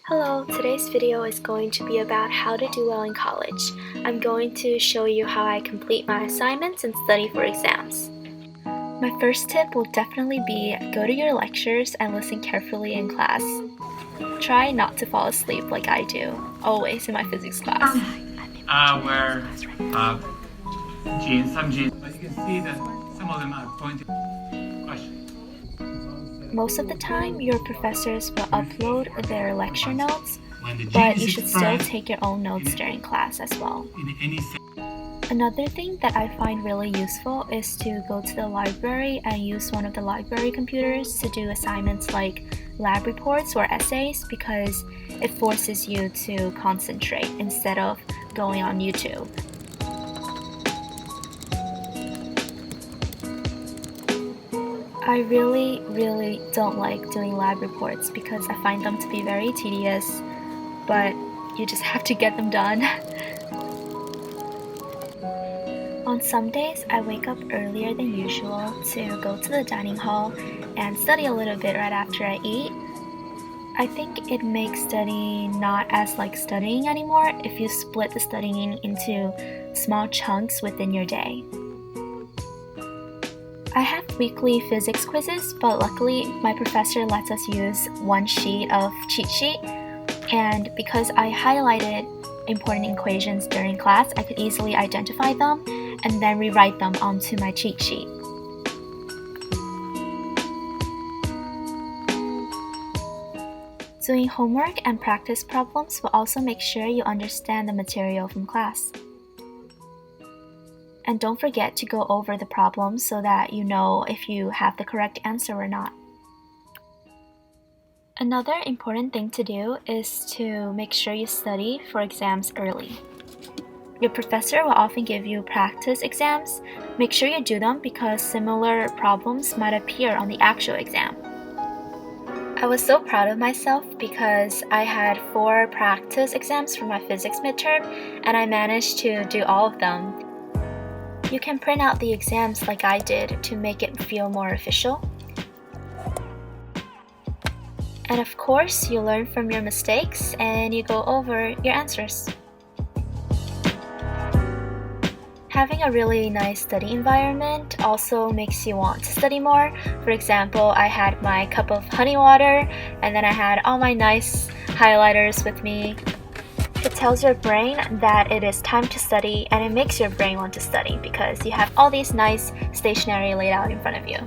Hello, today's video is going to be about how to do well in college. I'm going to show you how I complete my assignments and study for exams. My first tip will definitely be go to your lectures and listen carefully in class. Try not to fall asleep like I do, always in my physics class. Wear jeans, some jeans, but you can see that some of them are pointed. Question. Most of the time, your professors will upload their lecture notes, but you should still take your own notes during class as well. Another thing that I find really useful is to go to the library and use one of the library computers to do assignments like lab reports or essays because it forces you to concentrate instead of going on YouTube. I really don't like doing lab reports because I find them to be very tedious, but you just have to get them done. On some days, I wake up earlier than usual to go to the dining hall and study a little bit right after I eat. I think it makes studying not as like studying anymore if you split the studying into small chunks within your day. I have weekly physics quizzes, but luckily my professor lets us use one sheet of cheat sheet, and because I highlighted important equations during class, I could easily identify them and then rewrite them onto my cheat sheet. Doing homework and practice problems will also make sure you understand the material from class. And don't forget to go over the problems so that you know if you have the correct answer or not. Another important thing to do is to make sure you study for exams early. Your professor will often give you practice exams. Make sure you do them because similar problems might appear on the actual exam. I was so proud of myself because I had 4 practice exams for my physics midterm and I managed to do all of them. You can print out the exams like I did to make it feel more official. And of course, you learn from your mistakes and you go over your answers. Having a really nice study environment also makes you want to study more. For example, I had my cup of honey water and then I had all my nice highlighters with me. It tells your brain that it is time to study, and it makes your brain want to study because you have all these nice stationery laid out in front of you.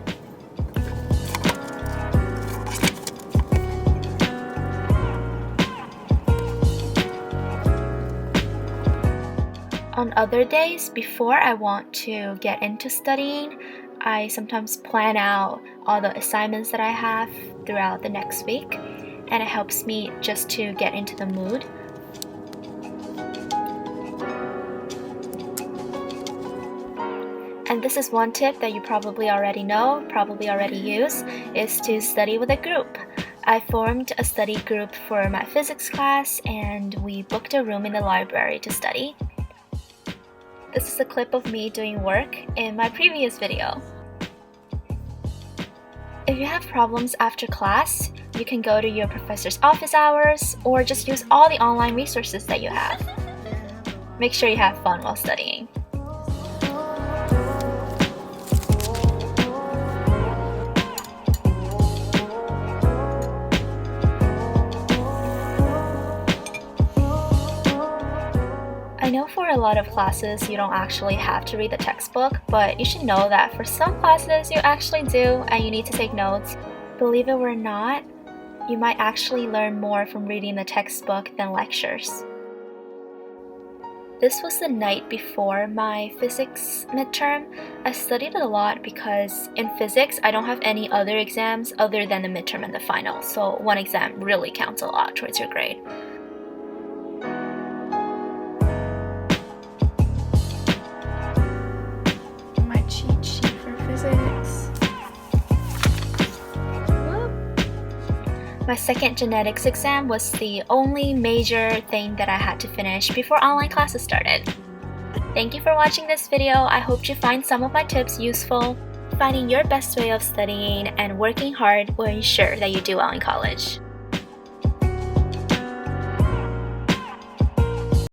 On other days, before I want to get into studying, I sometimes plan out all the assignments that I have throughout the next week, and it helps me just to get into the mood. And this is one tip that you probably already know, probably already use, is to study with a group. I formed a study group for my physics class and we booked a room in the library to study. This is a clip of me doing work in my previous video. If you have problems after class, you can go to your professor's office hours or just use all the online resources that you have. Make sure you have fun while studying. I know for a lot of classes you don't actually have to read the textbook, but you should know that for some classes you actually do and you need to take notes. Believe it or not, you might actually learn more from reading the textbook than lectures. This was the night before my physics midterm. I studied a lot because in physics I don't have any other exams other than the midterm and the final, so one exam really counts a lot towards your grade. Cheat sheet for physics. My second genetics exam was the only major thing that I had to finish before online classes started. Thank you for watching this video. I hope you find some of my tips useful. Finding your best way of studying and working hard will ensure that you do well in college.